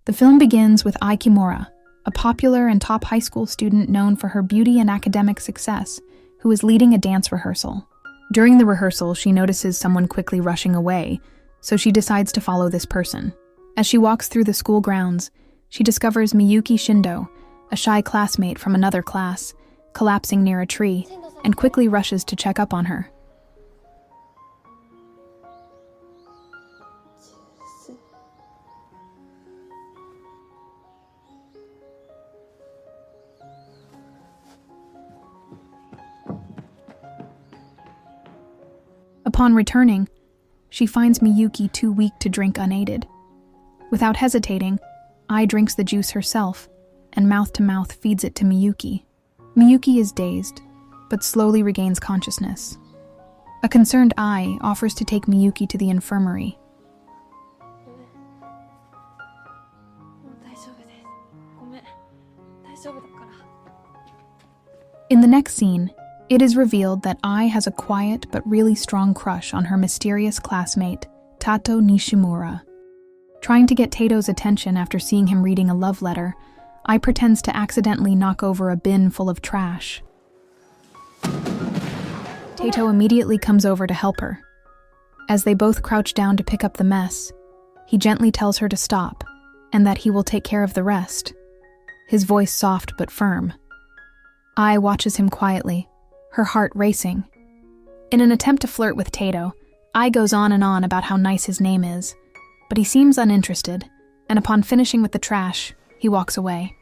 The film begins with Ai Kimura, a popular and top high school student known for her beauty and academic success, who is leading a dance rehearsal. During the rehearsal, she notices someone quickly rushing away, so she decides to follow this person. As she walks through the school grounds, she discovers Miyuki Shindo, a shy classmate from another class, collapsing near a tree, and quickly rushes to check up on her. Upon returning, she finds Miyuki too weak to drink unaided. Without hesitating, Ai drinks the juice herself, and mouth-to-mouth feeds it to Miyuki. Miyuki is dazed, but slowly regains consciousness. A concerned Ai offers to take Miyuki to the infirmary. In the next scene, it is revealed that Ai has a quiet but really strong crush on her mysterious classmate, Tatoe Nishimura. Trying to get Tatoe's attention after seeing him reading a love letter, Ai pretends to accidentally knock over a bin full of trash. Tatoe immediately comes over to help her. As they both crouch down to pick up the mess, he gently tells her to stop, and that he will take care of the rest. His voice soft but firm. Ai watches him quietly, her heart racing. In an attempt to flirt with Tatoe, Ai goes on and on about how nice his name is, but he seems uninterested, and upon finishing with the trash, he walks away.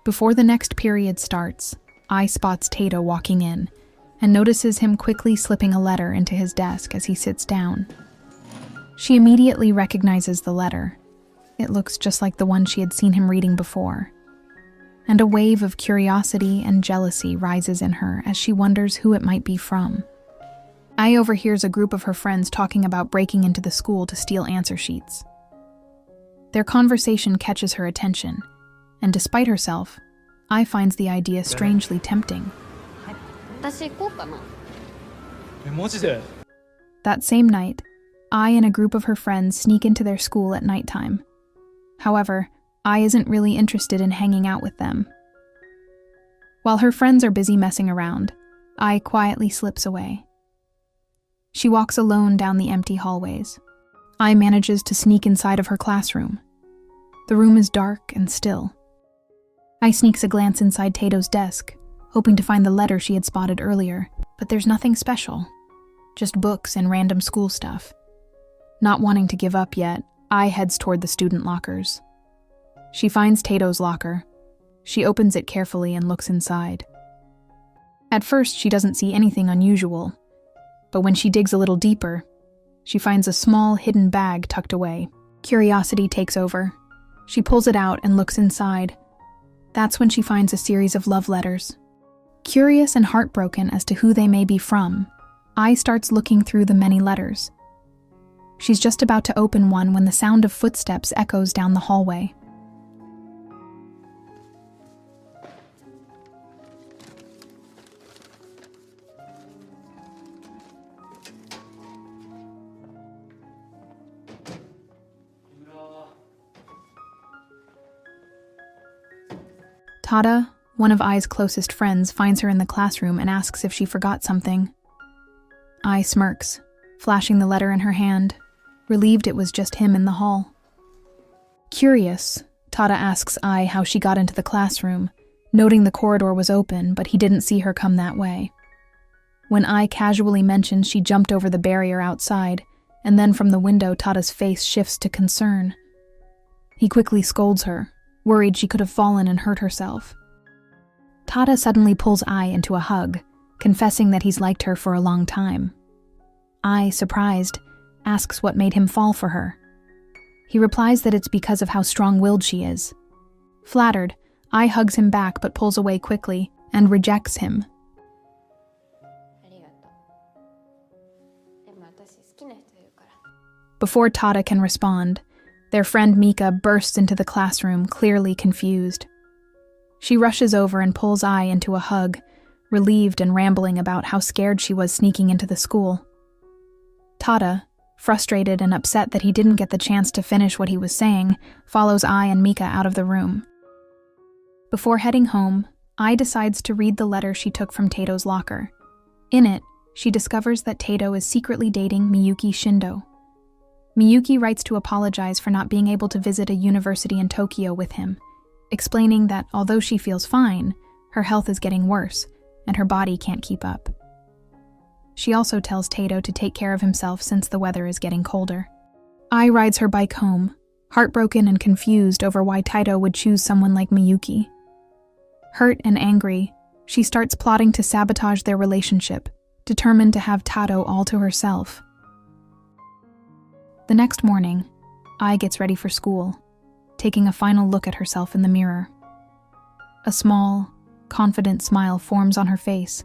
Before the next period starts, Ai spots Tatoe walking in, and notices him quickly slipping a letter into his desk as he sits down. She immediately recognizes the letter. It looks just like the one she had seen him reading before. And a wave of curiosity and jealousy rises in her as she wonders who it might be from. Ai overhears a group of her friends talking about breaking into the school to steal answer sheets. Their conversation catches her attention, and despite herself, Ai finds the idea strangely tempting. That same night, Ai and a group of her friends sneak into their school at nighttime. However, Ai isn't really interested in hanging out with them. While her friends are busy messing around, Ai quietly slips away. She walks alone down the empty hallways. Ai manages to sneak inside of her classroom. The room is dark and still. Ai sneaks a glance inside Tatoe's desk, hoping to find the letter she had spotted earlier, but there's nothing special. Just books and random school stuff. Not wanting to give up yet, Ai heads toward the student lockers. She finds Tatoe's locker. She opens it carefully and looks inside. At first, she doesn't see anything unusual, but when she digs a little deeper, she finds a small, hidden bag tucked away. Curiosity takes over. She pulls it out and looks inside. That's when she finds a series of love letters. Curious and heartbroken as to who they may be from, Ai starts looking through the many letters. She's just about to open one when the sound of footsteps echoes down the hallway. Tada, one of Ai's closest friends, finds her in the classroom and asks if she forgot something. Ai smirks, flashing the letter in her hand, relieved it was just him in the hall. Curious, Tada asks Ai how she got into the classroom, noting the corridor was open, but he didn't see her come that way. When Ai casually mentions she jumped over the barrier outside, and then from the window Tada's face shifts to concern. He quickly scolds her, worried she could have fallen and hurt herself. Tada suddenly pulls Ai into a hug, confessing that he's liked her for a long time. Ai, surprised, asks what made him fall for her. He replies that it's because of how strong-willed she is. Flattered, Ai hugs him back but pulls away quickly and rejects him. Before Tada can respond, their friend Mika bursts into the classroom, clearly confused. She rushes over and pulls Ai into a hug, relieved and rambling about how scared she was sneaking into the school. Tada, frustrated and upset that he didn't get the chance to finish what he was saying, follows Ai and Mika out of the room. Before heading home, Ai decides to read the letter she took from Tatoe's locker. In it, she discovers that Tatoe is secretly dating Miyuki Shindo. Miyuki writes to apologize for not being able to visit a university in Tokyo with him, explaining that although she feels fine, her health is getting worse and her body can't keep up. She also tells Tatoe to take care of himself since the weather is getting colder. Ai rides her bike home, heartbroken and confused over why Tatoe would choose someone like Miyuki. Hurt and angry, she starts plotting to sabotage their relationship, determined to have Tatoe all to herself. The next morning, Ai gets ready for school, taking a final look at herself in the mirror. A small, confident smile forms on her face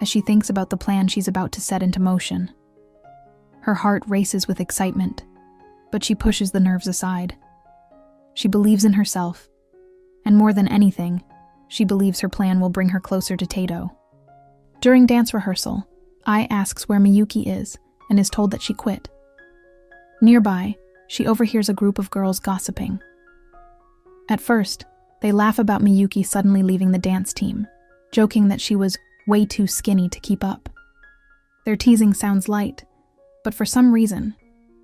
as she thinks about the plan she's about to set into motion. Her heart races with excitement, but she pushes the nerves aside. She believes in herself, and more than anything, she believes her plan will bring her closer to Tatoe. During dance rehearsal, Ai asks where Miyuki is and is told that she quit. Nearby, she overhears a group of girls gossiping. At first, they laugh about Miyuki suddenly leaving the dance team, joking that she was way too skinny to keep up. Their teasing sounds light, but for some reason,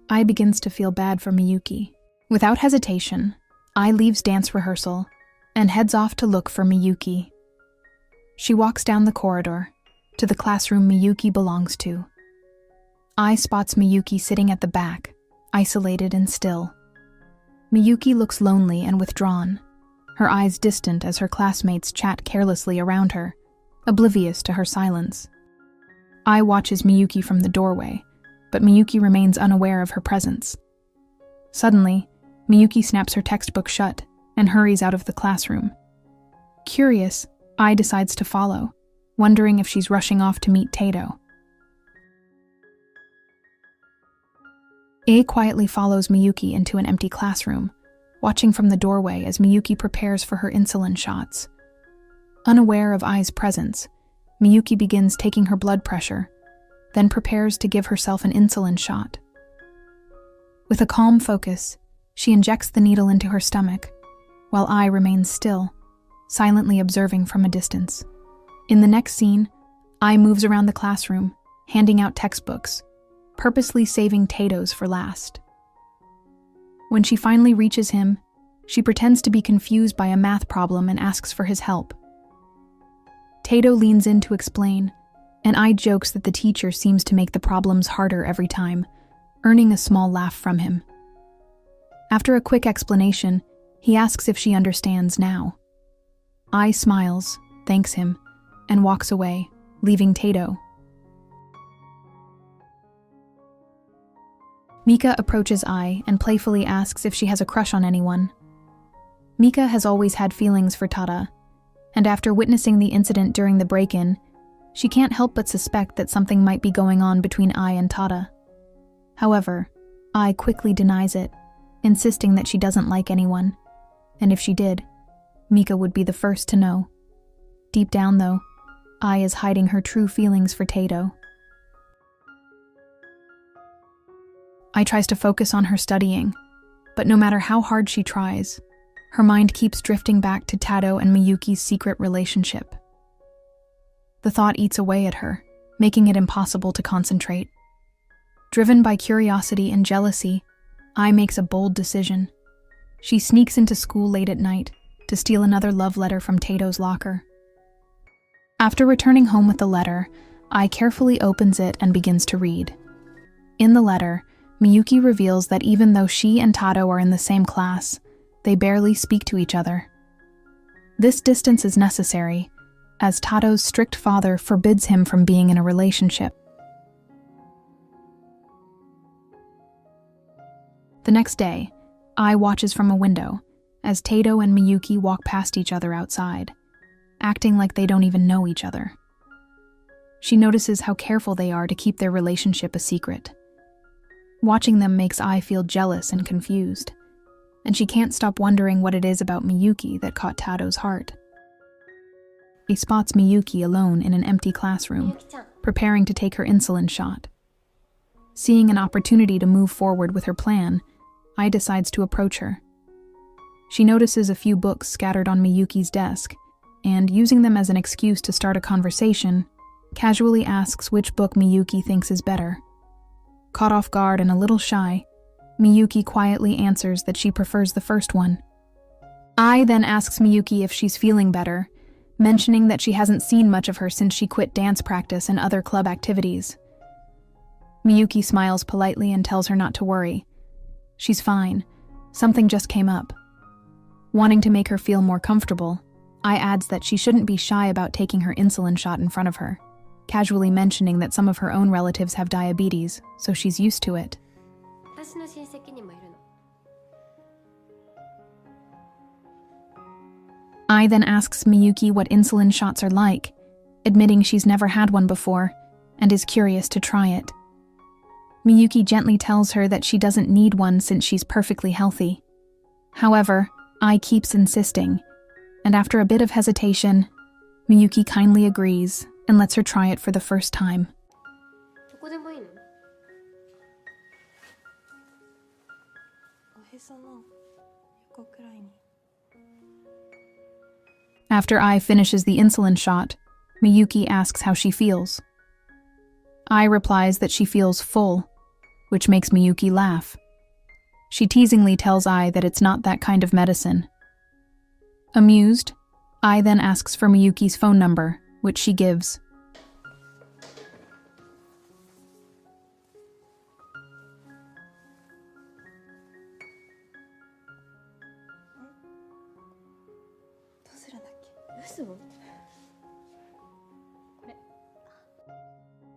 Ai begins to feel bad for Miyuki. Without hesitation, Ai leaves dance rehearsal and heads off to look for Miyuki. She walks down the corridor to the classroom Miyuki belongs to. Ai spots Miyuki sitting at the back, isolated and still. Miyuki looks lonely and withdrawn, her eyes distant as her classmates chat carelessly around her, oblivious to her silence. Ai watches Miyuki from the doorway, but Miyuki remains unaware of her presence. Suddenly, Miyuki snaps her textbook shut and hurries out of the classroom. Curious, Ai decides to follow, wondering if she's rushing off to meet Tatoe. Ai quietly follows Miyuki into an empty classroom, watching from the doorway as Miyuki prepares for her insulin shots. Unaware of Ai's presence, Miyuki begins taking her blood pressure, then prepares to give herself an insulin shot. With a calm focus, she injects the needle into her stomach, while Ai remains still, silently observing from a distance. In the next scene, Ai moves around the classroom, handing out textbooks, purposely saving Tatoe's for last. When she finally reaches him, she pretends to be confused by a math problem and asks for his help. Tatoe leans in to explain, and Ai jokes that the teacher seems to make the problems harder every time, earning a small laugh from him. After a quick explanation, he asks if she understands now. Ai smiles, thanks him, and walks away, leaving Tatoe. Mika approaches Ai and playfully asks if she has a crush on anyone. Mika has always had feelings for Tata, and after witnessing the incident during the break-in, she can't help but suspect that something might be going on between Ai and Tata. However, Ai quickly denies it, insisting that she doesn't like anyone, and if she did, Mika would be the first to know. Deep down, though, Ai is hiding her true feelings for Tatoe. Ai tries to focus on her studying, but no matter how hard she tries, her mind keeps drifting back to Tatoe and Miyuki's secret relationship. The thought eats away at her, making it impossible to concentrate. Driven by curiosity and jealousy, Ai makes a bold decision. She sneaks into school late at night to steal another love letter from Tatoe's locker. After returning home with the letter, Ai carefully opens it and begins to read. In the letter, Miyuki reveals that even though she and Tatoe are in the same class, they barely speak to each other. This distance is necessary, as Tatoe's strict father forbids him from being in a relationship. The next day, Ai watches from a window as Tatoe and Miyuki walk past each other outside, acting like they don't even know each other. She notices how careful they are to keep their relationship a secret. Watching them makes Ai feel jealous and confused, and she can't stop wondering what it is about Miyuki that caught Tatoe's heart. He spots Miyuki alone in an empty classroom, preparing to take her insulin shot. Seeing an opportunity to move forward with her plan, Ai decides to approach her. She notices a few books scattered on Miyuki's desk, and, using them as an excuse to start a conversation, casually asks which book Miyuki thinks is better. Caught off guard and a little shy, Miyuki quietly answers that she prefers the first one. Ai then asks Miyuki if she's feeling better, mentioning that she hasn't seen much of her since she quit dance practice and other club activities. Miyuki smiles politely and tells her not to worry. She's fine. Something just came up. Wanting to make her feel more comfortable, Ai adds that she shouldn't be shy about taking her insulin shot in front of her, casually mentioning that some of her own relatives have diabetes, so she's used to it. Ai then asks Miyuki what insulin shots are like, admitting she's never had one before and is curious to try it. Miyuki gently tells her that she doesn't need one since she's perfectly healthy. However, Ai keeps insisting, and after a bit of hesitation, Miyuki kindly agrees and lets her try it for the first time. After Ai finishes the insulin shot, Miyuki asks how she feels. Ai replies that she feels full, which makes Miyuki laugh. She teasingly tells Ai that it's not that kind of medicine. Amused, Ai then asks for Miyuki's phone number, which she gives.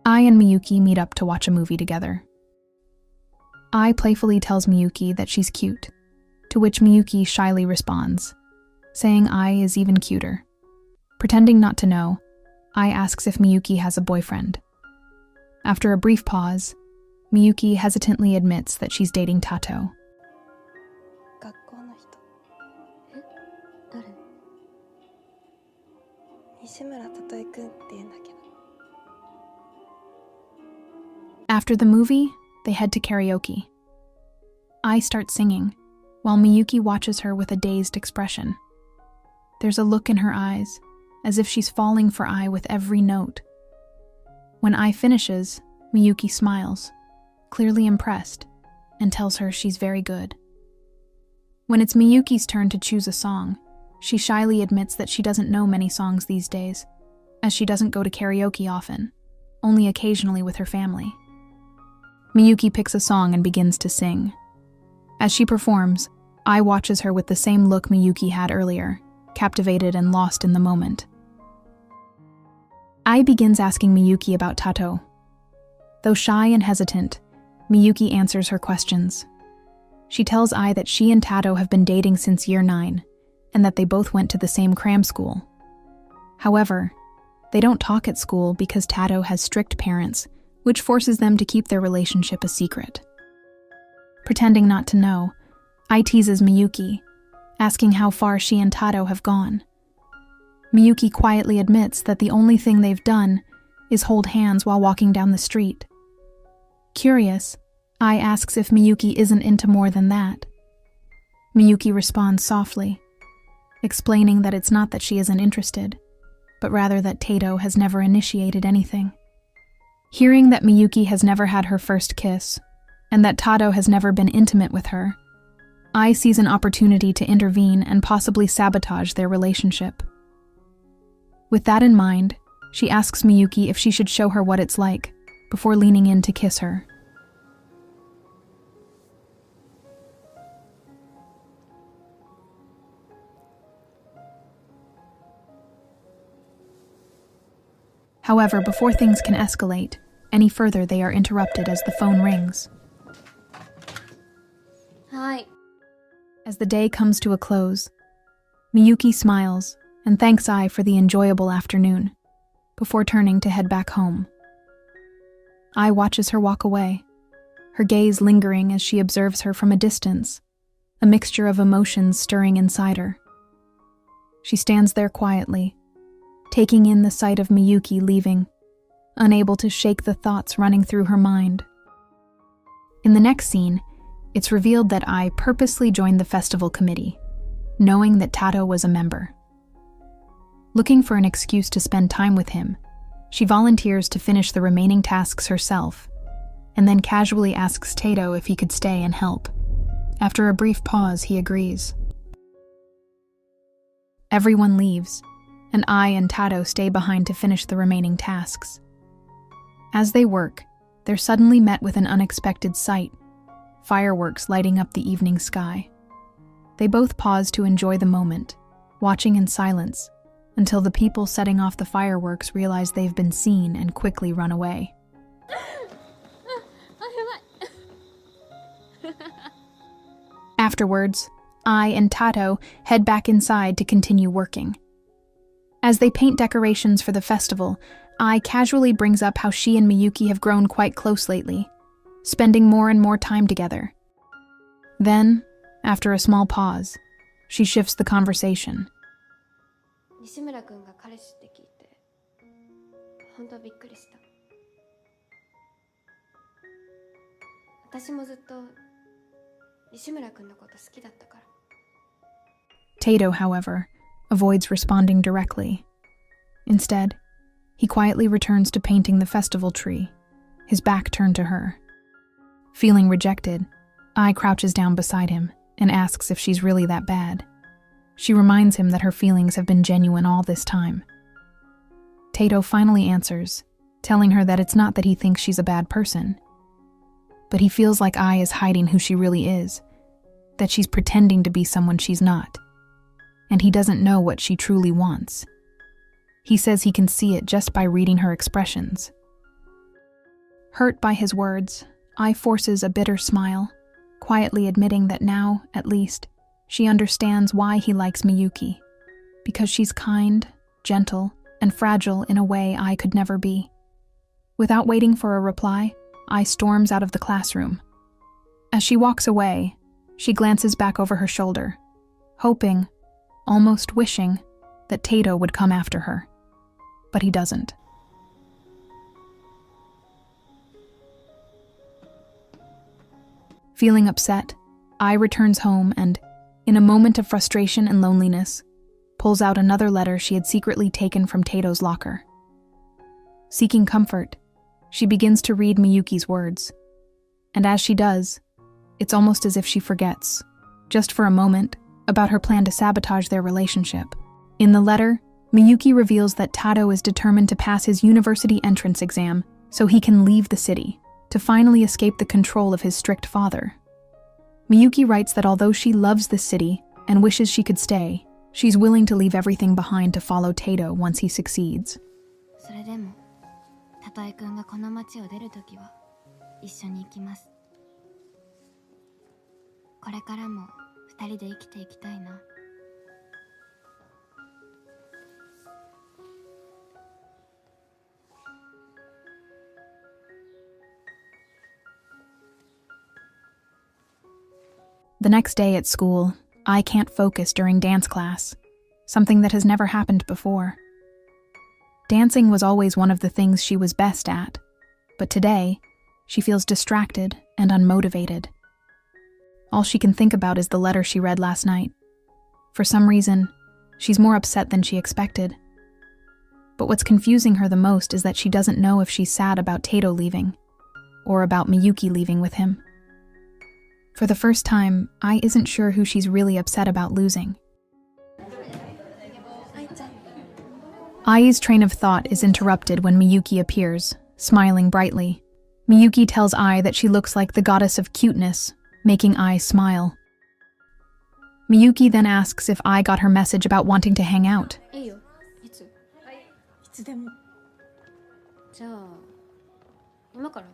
Ai and Miyuki meet up to watch a movie together. Ai playfully tells Miyuki that she's cute, to which Miyuki shyly responds, saying Ai is even cuter. Pretending not to know, Ai asks if Miyuki has a boyfriend. After a brief pause, Miyuki hesitantly admits that she's dating Tatoe. After the movie, they head to karaoke. Ai starts singing, while Miyuki watches her with a dazed expression. There's a look in her eyes, as if she's falling for Ai with every note. When Ai finishes, Miyuki smiles, clearly impressed, and tells her she's very good. When it's Miyuki's turn to choose a song, she shyly admits that she doesn't know many songs these days, as she doesn't go to karaoke often, only occasionally with her family. Miyuki picks a song and begins to sing. As she performs, Ai watches her with the same look Miyuki had earlier, captivated and lost in the moment. Ai begins asking Miyuki about Tatoe. Though shy and hesitant, Miyuki answers her questions. She tells Ai that she and Tatoe have been dating since year 9, and that they both went to the same cram school. However, they don't talk at school because Tatoe has strict parents, which forces them to keep their relationship a secret. Pretending not to know, Ai teases Miyuki, asking how far she and Tatoe have gone. Miyuki quietly admits that the only thing they've done is hold hands while walking down the street. Curious, Ai asks if Miyuki isn't into more than that. Miyuki responds softly, explaining that it's not that she isn't interested, but rather that Tatoe has never initiated anything. Hearing that Miyuki has never had her first kiss, and that Tatoe has never been intimate with her, Ai sees an opportunity to intervene and possibly sabotage their relationship. With that in mind, she asks Miyuki if she should show her what it's like, before leaning in to kiss her. However, before things can escalate any further, they are interrupted as the phone rings. Hi. As the day comes to a close, Miyuki smiles and thanks Ai for the enjoyable afternoon, before turning to head back home. Ai watches her walk away, her gaze lingering as she observes her from a distance, a mixture of emotions stirring inside her. She stands there quietly, taking in the sight of Miyuki leaving, unable to shake the thoughts running through her mind. In the next scene, it's revealed that Ai purposely joined the festival committee, knowing that Tatoe was a member. Looking for an excuse to spend time with him, she volunteers to finish the remaining tasks herself, and then casually asks Tatoe if he could stay and help. After a brief pause, he agrees. Everyone leaves, and Ai and Tatoe stay behind to finish the remaining tasks. As they work, they're suddenly met with an unexpected sight: fireworks lighting up the evening sky. They both pause to enjoy the moment, watching in silence, until the people setting off the fireworks realize they've been seen and quickly run away. Afterwards, Ai and Tatoe head back inside to continue working. As they paint decorations for the festival, Ai casually brings up how she and Miyuki have grown quite close lately, spending more and more time together. Then, after a small pause, she shifts the conversation. 西村君が彼氏って聞いて本当びっくりした。私もずっと西村君のこと好きだったから。 Tatoe, however, avoids responding directly. Instead, he quietly returns to painting the festival tree, his back turned to her. Feeling rejected, Ai crouches down beside him and asks if she's really that bad. She reminds him that her feelings have been genuine all this time. Tatoe finally answers, telling her that it's not that he thinks she's a bad person, but he feels like Ai is hiding who she really is, that she's pretending to be someone she's not, and he doesn't know what she truly wants. He says he can see it just by reading her expressions. Hurt by his words, Ai forces a bitter smile, quietly admitting that now, at least, she understands why he likes Miyuki, because she's kind, gentle, and fragile in a way Ai could never be. Without waiting for a reply, Ai storms out of the classroom. As she walks away, she glances back over her shoulder, hoping, almost wishing, that Tatoe would come after her. But he doesn't. Feeling upset, Ai returns home and, in a moment of frustration and loneliness, pulls out another letter she had secretly taken from Tatoe's locker. Seeking comfort, she begins to read Miyuki's words. And as she does, it's almost as if she forgets, just for a moment, about her plan to sabotage their relationship. In the letter, Miyuki reveals that Tatoe is determined to pass his university entrance exam so he can leave the city, to finally escape the control of his strict father. Miyuki writes that although she loves the city and wishes she could stay, she's willing to leave everything behind to follow Tatoe once he succeeds. それでも、たとえ君がこの町を出るときは一緒に行きます。これからも二人で生きていきたいな。 The next day at school, I can't focus during dance class, something that has never happened before. Dancing was always one of the things she was best at, but today, she feels distracted and unmotivated. All she can think about is the letter she read last night. For some reason, she's more upset than she expected. But what's confusing her the most is that she doesn't know if she's sad about Tatoe leaving, or about Miyuki leaving with him. For the first time, Ai isn't sure who she's really upset about losing. Ai's train of thought is interrupted when Miyuki appears, smiling brightly. Miyuki tells Ai that she looks like the goddess of cuteness, making Ai smile. Miyuki then asks if Ai got her message about wanting to hang out. いいよ。いつ？いつでも。じゃあ、今からは？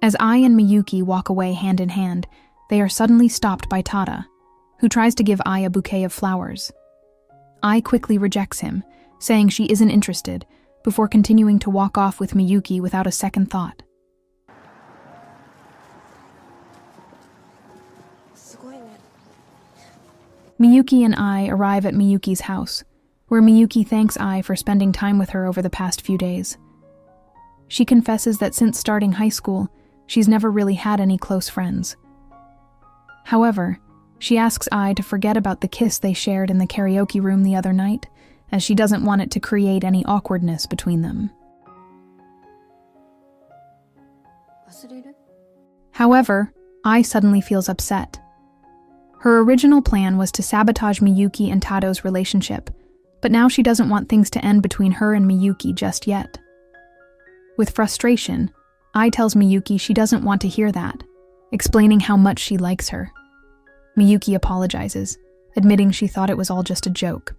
As Ai and Miyuki walk away hand in hand, they are suddenly stopped by Tada, who tries to give Ai a bouquet of flowers. Ai quickly rejects him, saying she isn't interested, before continuing to walk off with Miyuki without a second thought. Miyuki and I arrive at Miyuki's house, where Miyuki thanks I for spending time with her over the past few days. She confesses that since starting high school, she's never really had any close friends. However, she asks I to forget about the kiss they shared in the karaoke room the other night, as she doesn't want it to create any awkwardness between them. However, I suddenly feels upset. Her original plan was to sabotage Miyuki and Tato's relationship, but now she doesn't want things to end between her and Miyuki just yet. With frustration, I tells Miyuki she doesn't want to hear that, explaining how much she likes her. Miyuki apologizes, admitting she thought it was all just a joke.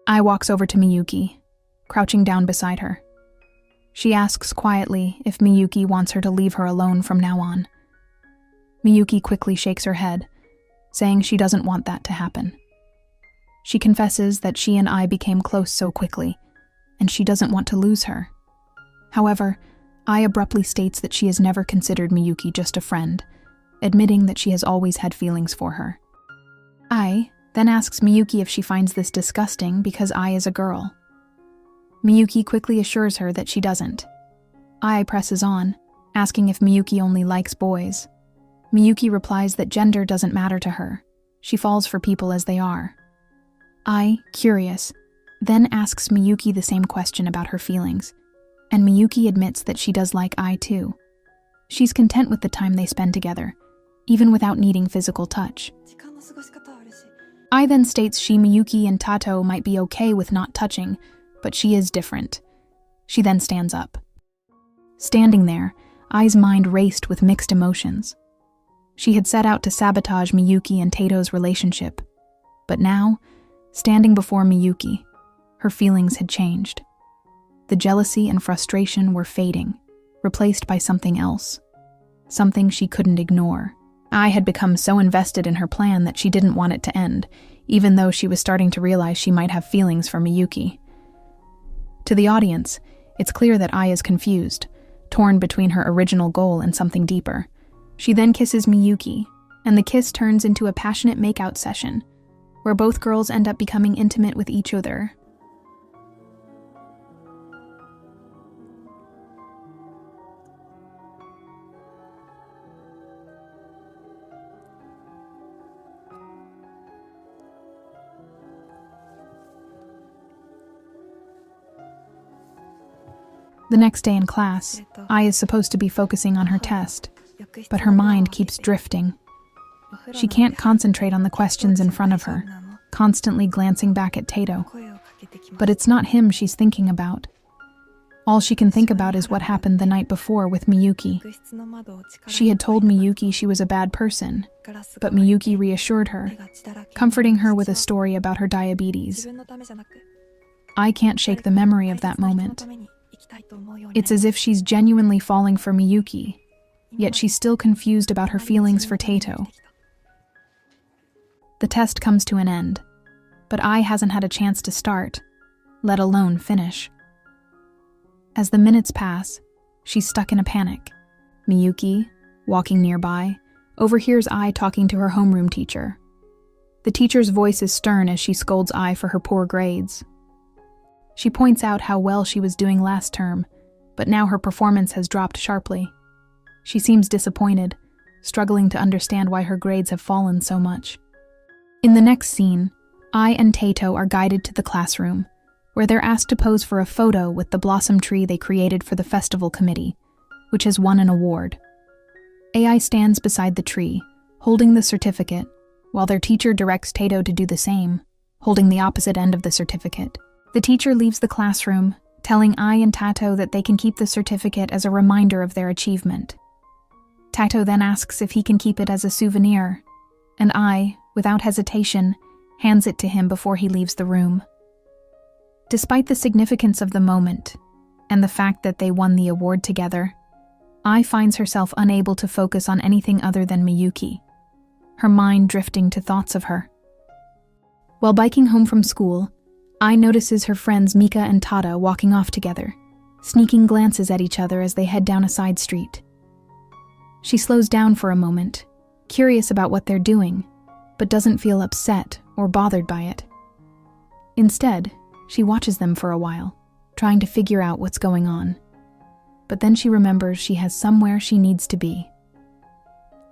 I walks over to Miyuki, crouching down beside her. She asks quietly if Miyuki wants her to leave her alone from now on. Miyuki quickly shakes her head, saying she doesn't want that to happen. She confesses that she and I became close so quickly, and she doesn't want to lose her. However, I abruptly states that she has never considered Miyuki just a friend, admitting that she has always had feelings for her. I then asks Miyuki if she finds this disgusting because I is a girl. Miyuki quickly assures her that she doesn't. I presses on, asking if Miyuki only likes boys. Miyuki replies that gender doesn't matter to her. She falls for people as they are. I, curious, then asks Miyuki the same question about her feelings, and Miyuki admits that she does like I too. She's content with the time they spend together, even without needing physical touch. I then states Miyuki and Tatoe might be okay with not touching, but she is different. She then stands up. Standing there, I's mind raced with mixed emotions. She had set out to sabotage Miyuki and Tato's relationship, but now, standing before Miyuki, her feelings had changed. The jealousy and frustration were fading, replaced by something else, something she couldn't ignore. I had become so invested in her plan that she didn't want it to end, even though she was starting to realize she might have feelings for Miyuki. To the audience, it's clear that I is confused, torn between her original goal and something deeper. She then kisses Miyuki, and the kiss turns into a passionate makeout session, where both girls end up becoming intimate with each other. The next day in class, I is supposed to be focusing on her test, but her mind keeps drifting. She can't concentrate on the questions in front of her, constantly glancing back at Tatoe. But it's not him she's thinking about. All she can think about is what happened the night before with Miyuki. She had told Miyuki she was a bad person, but Miyuki reassured her, comforting her with a story about her diabetes. I can't shake the memory of that moment. It's as if she's genuinely falling for Miyuki, yet she's still confused about her feelings for Tatoe. The test comes to an end, but I hasn't had a chance to start, let alone finish. As the minutes pass, she's stuck in a panic. Miyuki, walking nearby, overhears I talking to her homeroom teacher. The teacher's voice is stern as she scolds I for her poor grades. She points out how well she was doing last term, but now her performance has dropped sharply. She seems disappointed, struggling to understand why her grades have fallen so much. In the next scene, I and Tatoe are guided to the classroom, where they're asked to pose for a photo with the blossom tree they created for the festival committee, which has won an award. AI stands beside the tree, holding the certificate, while their teacher directs Tatoe to do the same, holding the opposite end of the certificate. The teacher leaves the classroom, telling I and Tatoe that they can keep the certificate as a reminder of their achievement. Tatoe then asks if he can keep it as a souvenir, and I, without hesitation, hands it to him before he leaves the room. Despite the significance of the moment, and the fact that they won the award together, I finds herself unable to focus on anything other than Miyuki, her mind drifting to thoughts of her. While biking home from school, Ai notices her friends Mika and Tata walking off together, sneaking glances at each other as they head down a side street. She slows down for a moment, curious about what they're doing, but doesn't feel upset or bothered by it. Instead, she watches them for a while, trying to figure out what's going on. But then she remembers she has somewhere she needs to be.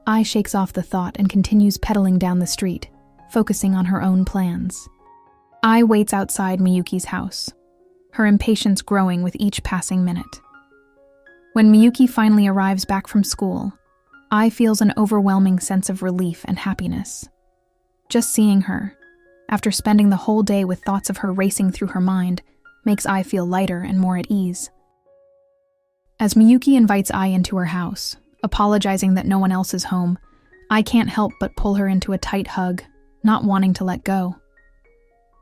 Ai shakes off the thought and continues pedaling down the street, focusing on her own plans. Ai waits outside Miyuki's house, her impatience growing with each passing minute. When Miyuki finally arrives back from school, Ai feels an overwhelming sense of relief and happiness. Just seeing her, after spending the whole day with thoughts of her racing through her mind, makes Ai feel lighter and more at ease. As Miyuki invites Ai into her house, apologizing that no one else is home, Ai can't help but pull her into a tight hug, not wanting to let go.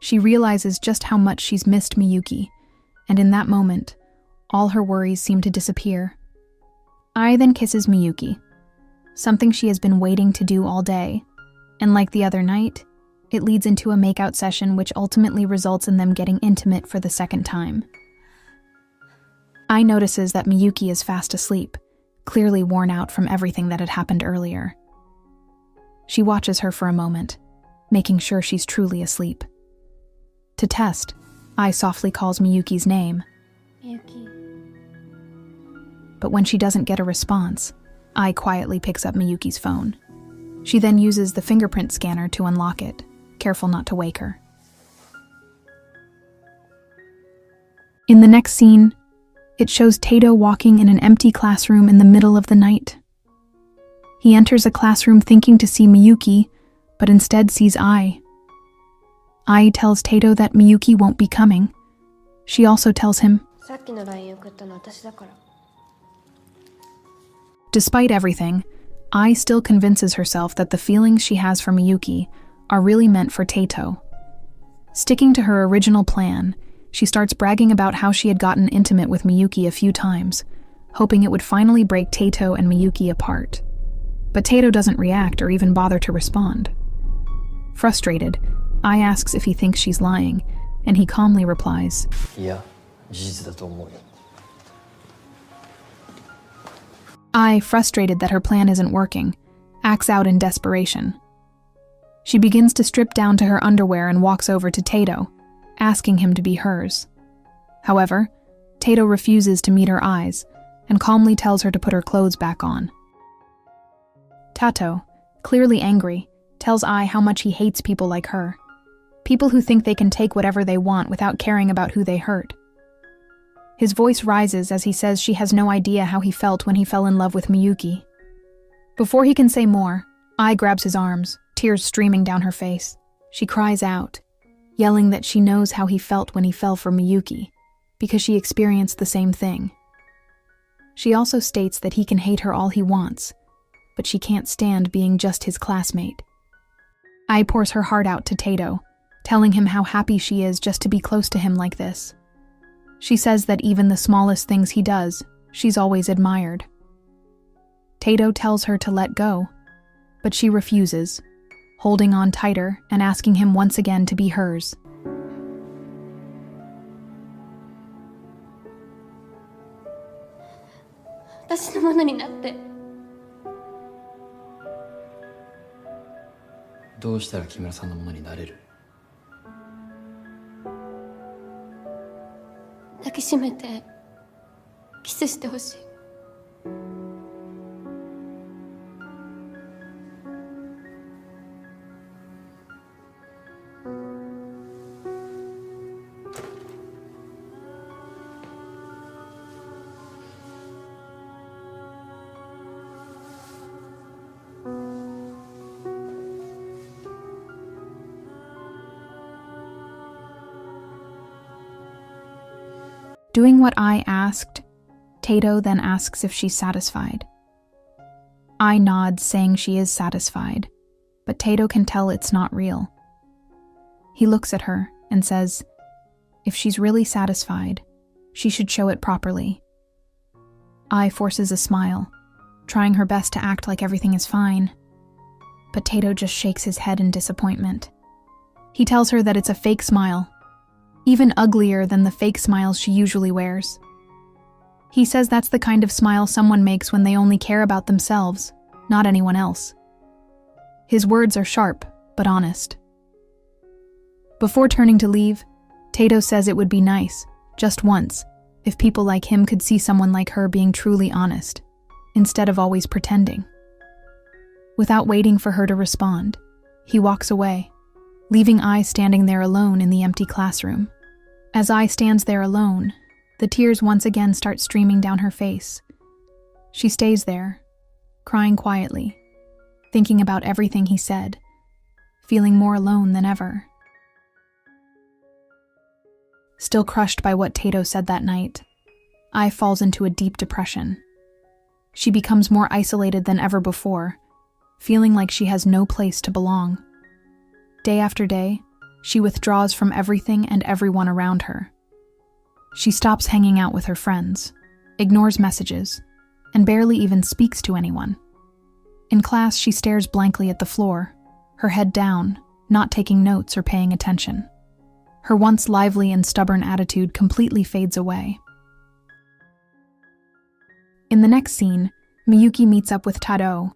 She realizes just how much she's missed Miyuki, and in that moment, all her worries seem to disappear. Ai then kisses Miyuki, something she has been waiting to do all day, and like the other night, it leads into a makeout session which ultimately results in them getting intimate for the second time. Ai notices that Miyuki is fast asleep, clearly worn out from everything that had happened earlier. She watches her for a moment, making sure she's truly asleep. To test, Ai softly calls Miyuki's name. Miyuki. But when she doesn't get a response, Ai quietly picks up Miyuki's phone. She then uses the fingerprint scanner to unlock it, careful not to wake her. In the next scene, it shows Tatoe walking in an empty classroom in the middle of the night. He enters a classroom thinking to see Miyuki, but instead sees Ai. Ai tells Tatoe that Miyuki won't be coming. She also tells him, despite everything, Ai still convinces herself that the feelings she has for Miyuki are really meant for Tatoe. Sticking to her original plan, she starts bragging about how she had gotten intimate with Miyuki a few times, hoping it would finally break Tatoe and Miyuki apart. But Tatoe doesn't react or even bother to respond. Frustrated, Ai asks if he thinks she's lying, and he calmly replies, "Yeah, 事実だと思うよ." Ai, frustrated that her plan isn't working, acts out in desperation. She begins to strip down to her underwear and walks over to Tatoe, asking him to be hers. However, Tatoe refuses to meet her eyes and calmly tells her to put her clothes back on. Tatoe, clearly angry, tells Ai how much he hates people like her. People who think they can take whatever they want without caring about who they hurt. His voice rises as he says she has no idea how he felt when he fell in love with Miyuki. Before he can say more, Ai grabs his arms, tears streaming down her face. She cries out, yelling that she knows how he felt when he fell for Miyuki, because she experienced the same thing. She also states that he can hate her all he wants, but she can't stand being just his classmate. Ai pours her heart out to Tatoe, telling him how happy she is just to be close to him like this. She says that even the smallest things he does, she's always admired. Tatoe tells her to let go, but she refuses, holding on tighter and asking him once again to be hers. "どうしたら木村さんのものになれる?" 抱きしめてキスしてほしい。Doing what Ai asked, Tatoe then asks if she's satisfied. Ai nods, saying she is satisfied, but Tatoe can tell it's not real. He looks at her and says, if she's really satisfied, she should show it properly. Ai forces a smile, trying her best to act like everything is fine, but Tatoe just shakes his head in disappointment. He tells her that it's a fake smile, even uglier than the fake smiles she usually wears. He says that's the kind of smile someone makes when they only care about themselves, not anyone else. His words are sharp, but honest. Before turning to leave, Tatoe says it would be nice, just once, if people like him could see someone like her being truly honest, instead of always pretending. Without waiting for her to respond, he walks away, leaving I standing there alone in the empty classroom. As I stands there alone, the tears once again start streaming down her face. She stays there, crying quietly, thinking about everything he said, feeling more alone than ever. Still crushed by what Tatoe said that night, I falls into a deep depression. She becomes more isolated than ever before, feeling like she has no place to belong. Day after day, she withdraws from everything and everyone around her. She stops hanging out with her friends, ignores messages, and barely even speaks to anyone. In class, she stares blankly at the floor, her head down, not taking notes or paying attention. Her once lively and stubborn attitude completely fades away. In the next scene, Miyuki meets up with Tatoe,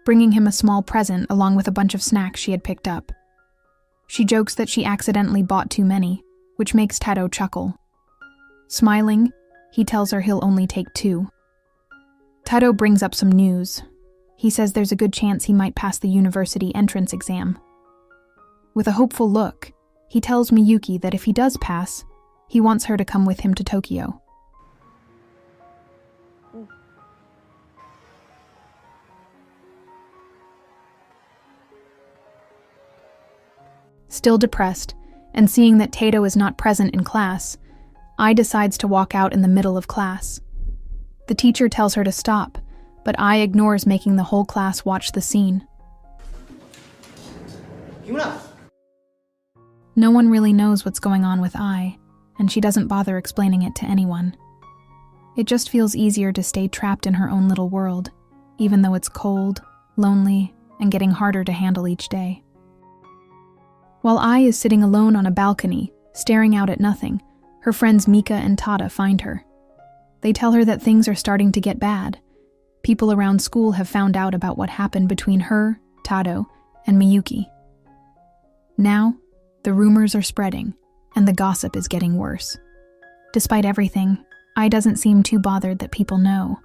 bringing him a small present along with a bunch of snacks she had picked up. She jokes that she accidentally bought too many, which makes Tatoe chuckle. Smiling, he tells her he'll only take 2. Tatoe brings up some news. He says there's a good chance he might pass the university entrance exam. With a hopeful look, he tells Miyuki that if he does pass, he wants her to come with him to Tokyo. Still depressed, and seeing that Tatoe is not present in class, Ai decides to walk out in the middle of class. The teacher tells her to stop, but Ai ignores making the whole class watch the scene. No one really knows what's going on with Ai, and she doesn't bother explaining it to anyone. It just feels easier to stay trapped in her own little world, even though it's cold, lonely, and getting harder to handle each day. While Ai is sitting alone on a balcony, staring out at nothing, her friends Mika and Tata find her. They tell her that things are starting to get bad. People around school have found out about what happened between her, Tatoe, and Miyuki. Now, the rumors are spreading, and the gossip is getting worse. Despite everything, Ai doesn't seem too bothered that people know.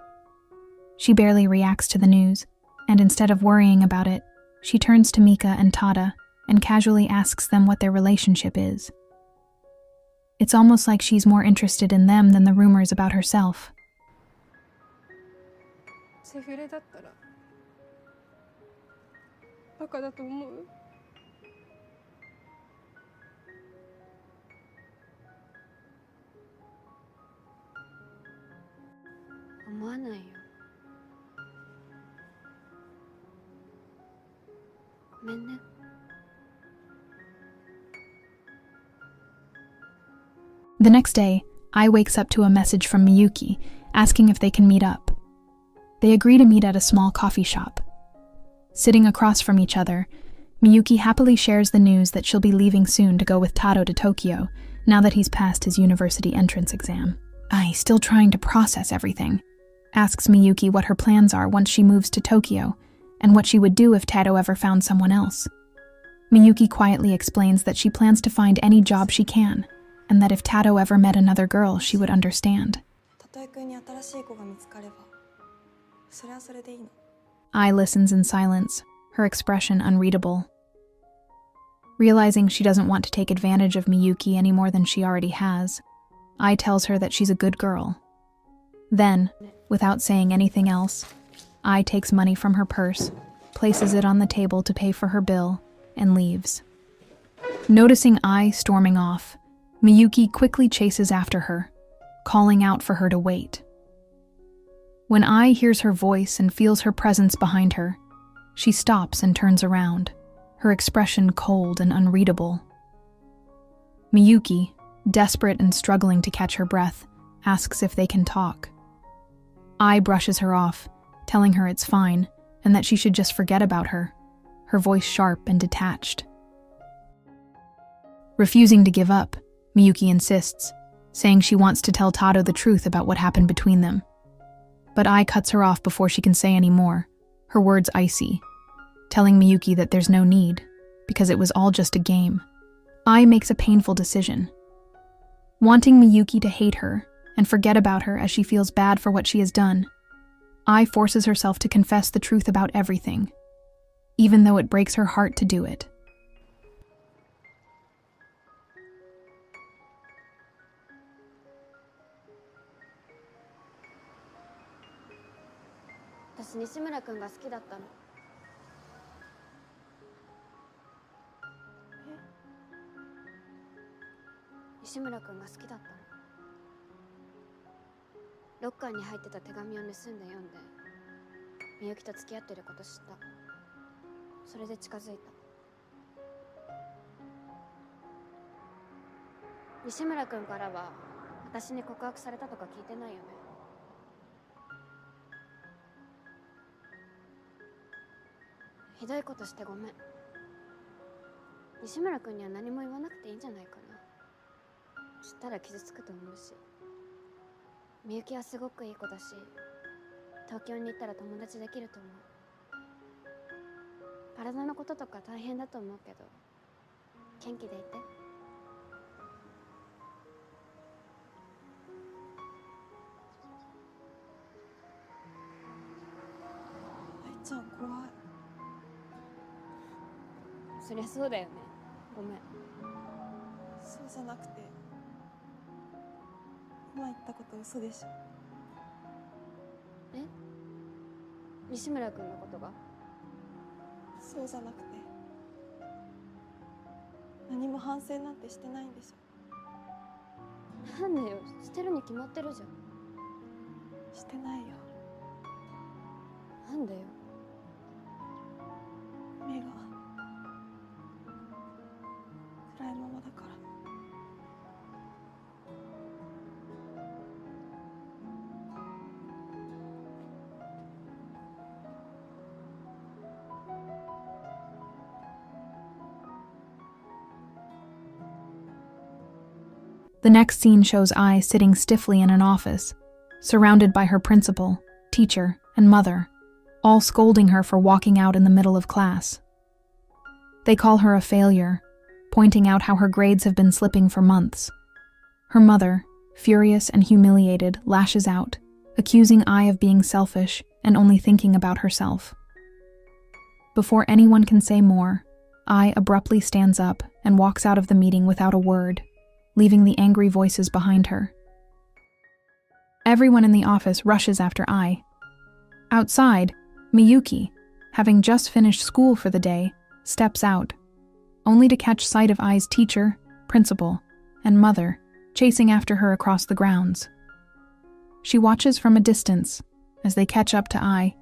She barely reacts to the news, and instead of worrying about it, she turns to Mika and Tata and casually asks them what their relationship is. It's almost like she's more interested in them than the rumors about herself. セフレだったらバカだと思う？思わないよ。ごめんね。The next day, Ai wakes up to a message from Miyuki asking if they can meet up. They agree to meet at a small coffee shop. Sitting across from each other, Miyuki happily shares the news that she'll be leaving soon to go with Tatoe to Tokyo, now that he's passed his university entrance exam. Ai, still trying to process everything, asks Miyuki what her plans are once she moves to Tokyo, and what she would do if Tatoe ever found someone else. Miyuki quietly explains that she plans to find any job she can, and that if Tatoe ever met another girl, she would understand. Ai listens in silence, her expression unreadable. Realizing she doesn't want to take advantage of Miyuki any more than she already has, Ai tells her that she's a good girl. Then, without saying anything else, Ai takes money from her purse, places it on the table to pay for her bill, and leaves. Noticing Ai storming off, Miyuki quickly chases after her, calling out for her to wait. When Ai hears her voice and feels her presence behind her, she stops and turns around, her expression cold and unreadable. Miyuki, desperate and struggling to catch her breath, asks if they can talk. Ai brushes her off, telling her it's fine and that she should just forget about her, her voice sharp and detached. Refusing to give up, Miyuki insists, saying she wants to tell Tatoe the truth about what happened between them. But Ai cuts her off before she can say any more, her words icy, telling Miyuki that there's no need, because it was all just a game. Ai makes a painful decision. Wanting Miyuki to hate her and forget about her as she feels bad for what she has done, Ai forces herself to confess the truth about everything, even though it breaks her heart to do it. 私西村君が好きだったの。西村君が好きだったの。ロッカーに入ってた手紙を盗んで読んで、みゆきと付き合ってること知った。それで近づいた。西村君からは私に告白されたとか聞いてないよね。ひどいことしてごめん。西村君には何も言わなくていいんじゃないかな。知ったら傷つくと思うし。みゆきはすごくいい子だし、東京に行ったら友達できると思う。体のこととか大変だと思うけど、元気でいて。愛ちゃん怖い。そりゃそうだよね。ごめん。そうじゃなくて、今言ったこと嘘でしょ。え？西村君のことが？そうじゃなくて、何も反省なんてしてないんでしょ。なんでよ、してるに決まってるじゃん。してないよ。なんでよ。目が暗いままだから。The next scene shows Ai sitting stiffly in an office, surrounded by her principal, teacher, and mother, all scolding her for walking out in the middle of class. They call her a failure, pointing out how her grades have been slipping for months. Her mother, furious and humiliated, lashes out, accusing Ai of being selfish and only thinking about herself. Before anyone can say more, Ai abruptly stands up and walks out of the meeting without a word, leaving the angry voices behind her. Everyone in the office rushes after Ai. Outside, Miyuki, having just finished school for the day, steps out, only to catch sight of Ai's teacher, principal, and mother chasing after her across the grounds. She watches from a distance as they catch up to Ai,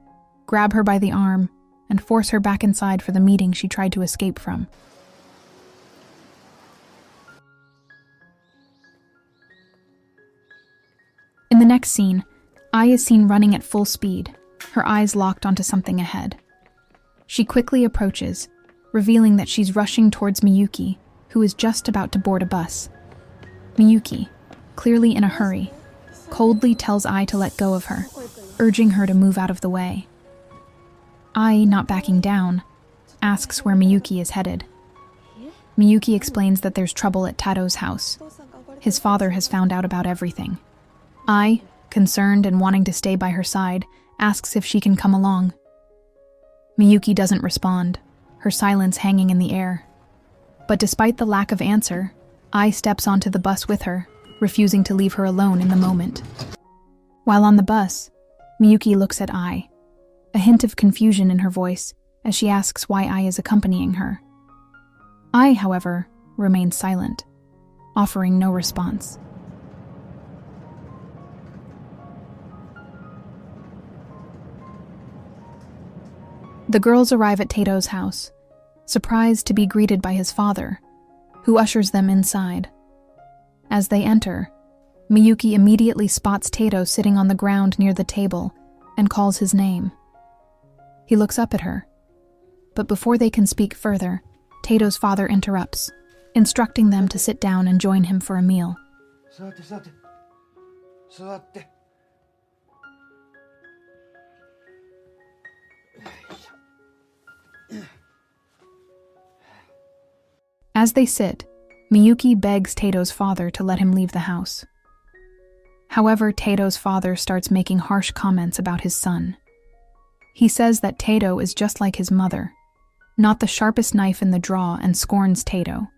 grab her by the arm, and force her back inside for the meeting she tried to escape from. In the next scene, Ai is seen running at full speed, her eyes locked onto something ahead. She quickly approaches, revealing that she's rushing towards Miyuki, who is just about to board a bus. Miyuki, clearly in a hurry, coldly tells Ai to let go of her, urging her to move out of the way. Ai, not backing down, asks where Miyuki is headed. Miyuki explains that there's trouble at Tatoe's house. His father has found out about everything. Ai, concerned and wanting to stay by her side, asks if she can come along. Miyuki doesn't respond, her silence hanging in the air. But despite the lack of answer, Ai steps onto the bus with her, refusing to leave her alone in the moment. While on the bus, Miyuki looks at Ai, a hint of confusion in her voice as she asks why Ai is accompanying her. Ai, however, remains silent, offering no response. The girls arrive at Tatoe's house, surprised to be greeted by his father, who ushers them inside. As they enter, Miyuki immediately spots Tatoe sitting on the ground near the table and calls his name. He looks up at her, but before they can speak further, Tatoe's father interrupts, instructing them to sit down and join him for a meal. 座って座って座って。 As they sit, Miyuki begs Tatoe's father to let him leave the house. However, Tatoe's father starts making harsh comments about his son. He says that Tatoe is just like his mother, not the sharpest knife in the drawer, and scorns Tatoe,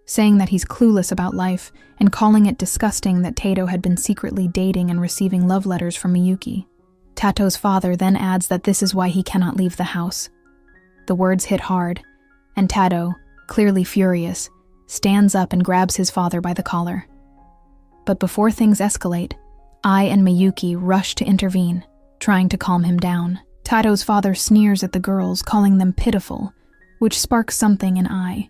saying that he's clueless about life and calling it disgusting that Tatoe had been secretly dating and receiving love letters from Miyuki. Tatoe's father then adds that this is why he cannot leave the house. The words hit hard, and Tatoe, clearly furious, stands up and grabs his father by the collar. But before things escalate, I and Miyuki rush to intervene, trying to calm him down. Tatoe's father sneers at the girls, calling them pitiful, which sparks something in I.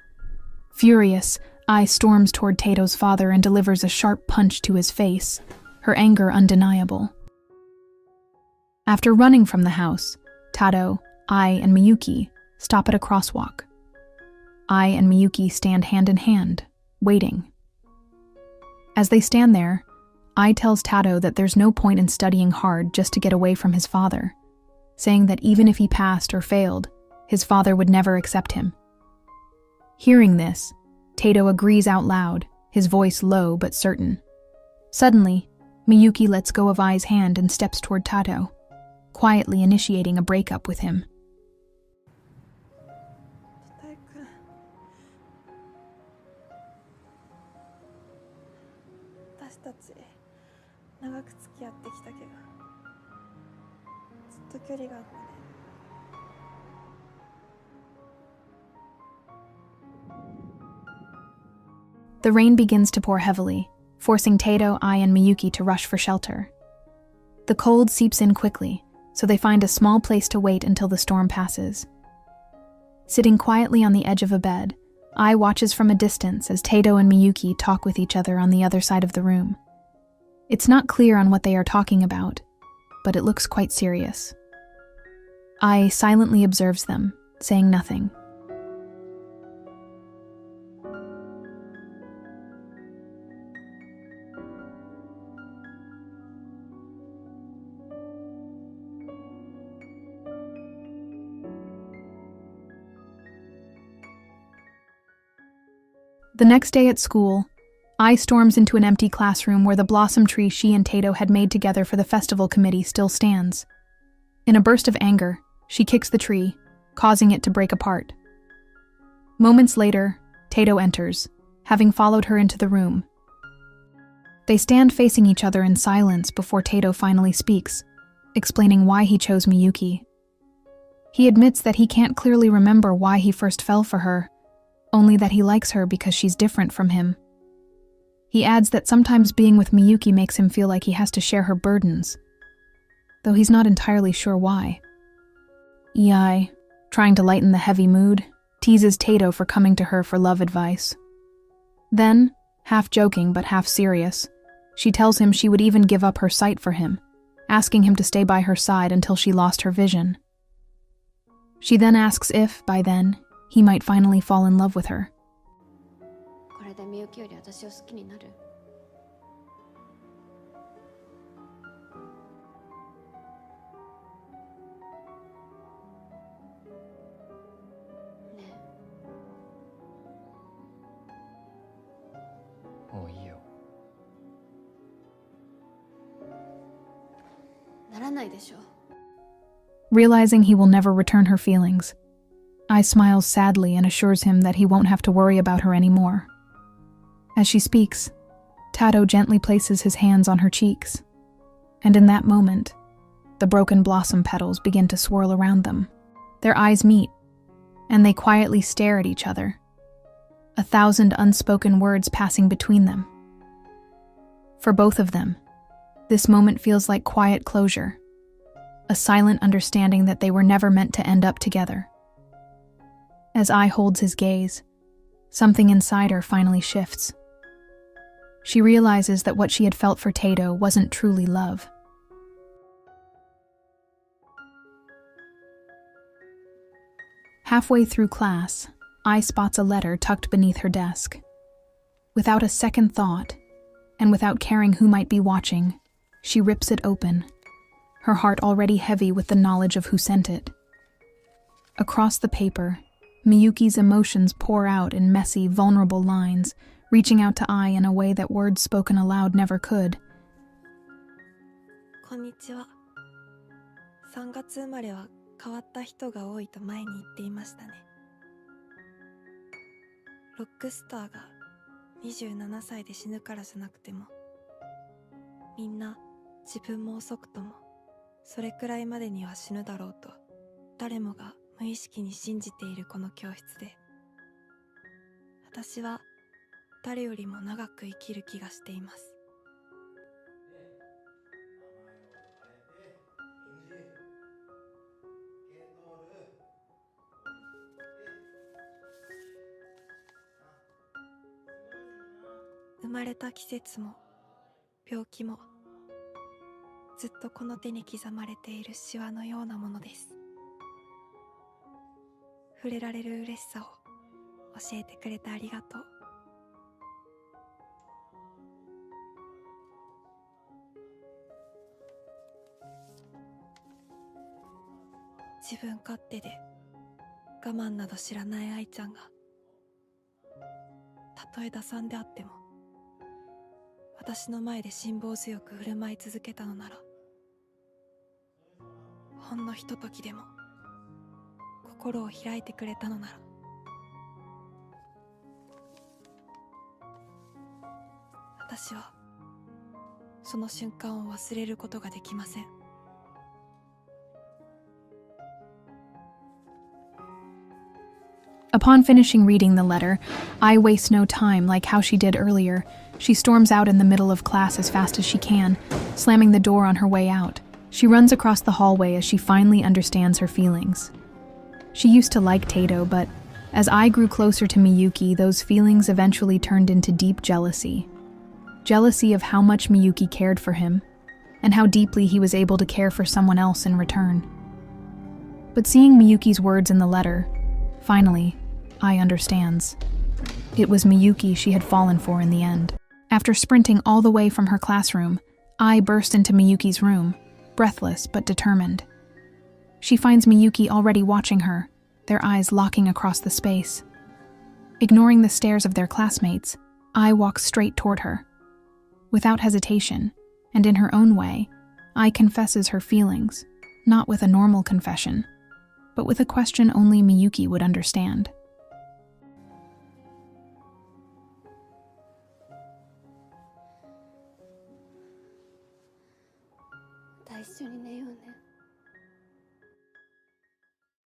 Furious, I storms toward Tatoe's father and delivers a sharp punch to his face, her anger undeniable. After running from the house, Tatoe, I, and Miyuki stop at a crosswalk. I and Miyuki stand hand in hand, waiting. As they stand there, I tells Tatoe that there's no point in studying hard just to get away from his father, saying that even if he passed or failed, his father would never accept him. Hearing this, Tatoe agrees out loud, his voice low but certain. Suddenly, Miyuki lets go of I's hand and steps toward Tatoe, quietly initiating a breakup with him. タエ君、私たち長く付き合ってきたけど、ずっと距離があったね。 The rain begins to pour heavily, forcing Tatoe, I, and Miyuki to rush for shelter. The cold seeps in quickly, so they find a small place to wait until the storm passes. Sitting quietly on the edge of a bed, I watches from a distance as Tatoe and Miyuki talk with each other on the other side of the room. It's not clear on what they are talking about, but it looks quite serious. I silently observes them, saying nothing. The next day at school, I storms into an empty classroom where the blossom tree she and Tatoe had made together for the festival committee still stands. In a burst of anger, she kicks the tree, causing it to break apart. Moments later, Tatoe enters, having followed her into the room. They stand facing each other in silence before Tatoe finally speaks, explaining why he chose Miyuki. He admits that he can't clearly remember why he first fell for her, only that he likes her because she's different from him. He adds that sometimes being with Miyuki makes him feel like he has to share her burdens, though he's not entirely sure why. Ei, trying to lighten the heavy mood, teases Tatoe for coming to her for love advice. Then, half joking but half serious, she tells him she would even give up her sight for him, asking him to stay by her side until she lost her vision. She then asks if, by then, he might finally fall in love with her. これでみゆきより私を好きになる？ねえ。もういいよ。ならないでしょ。 Realizing he will never return her feelings, I smiles sadly and assures him that he won't have to worry about her anymore. As she speaks, Tatoe gently places his hands on her cheeks, and in that moment, the broken blossom petals begin to swirl around them. Their eyes meet, and they quietly stare at each other, 1,000 unspoken words passing between them. For both of them, this moment feels like quiet closure, a silent understanding that they were never meant to end up together. As I holds his gaze, something inside her finally shifts. She realizes that what she had felt for Tatoe wasn't truly love. Halfway through class, Ai spots a letter tucked beneath her desk. Without a second thought, and without caring who might be watching, she rips it open, her heart already heavy with the knowledge of who sent it. Across the paper, Miyuki's emotions pour out in messy, vulnerable lines, reaching out to Ai in a way that words spoken aloud never could. こんにちは。3月生まれは変わった人が多いと前に言っていましたね。ロックスターが27歳で死ぬからじゃなくても、みんな自分も遅くともそれくらいまでには死ぬだろうと誰もが無意識に信じているこの教室で、私は誰よりも長く生きる気がしています。生まれた季節も病気もずっとこの手に刻まれているシワのようなものです。触れられる嬉しさを教えてくれてありがとう。自分勝手で我慢など知らない愛ちゃんが、たとえ打算であっても私の前で辛抱強く振る舞い続けたのなら、ほんのひとときでも心を開いてくれたのなら、私はその瞬間を忘れることができません。Upon finishing reading the letter, Ai wastes no time like how she did earlier. She storms out in the middle of class as fast as she can, slamming the door on her way out. She runs across the hallway as she finally understands her feelings. She used to like Tatoe, but as Ai grew closer to Miyuki, those feelings eventually turned into deep jealousy. Jealousy of how much Miyuki cared for him, and how deeply he was able to care for someone else in return. But seeing Miyuki's words in the letter, finally, Ai understands. It was Miyuki she had fallen for in the end. After sprinting all the way from her classroom, Ai burst into Miyuki's room, breathless but determined. She finds Miyuki already watching her, their eyes locking across the space. Ignoring the stares of their classmates, Ai walks straight toward her. Without hesitation, and in her own way, Ai confesses her feelings, not with a normal confession, but with a question only Miyuki would understand.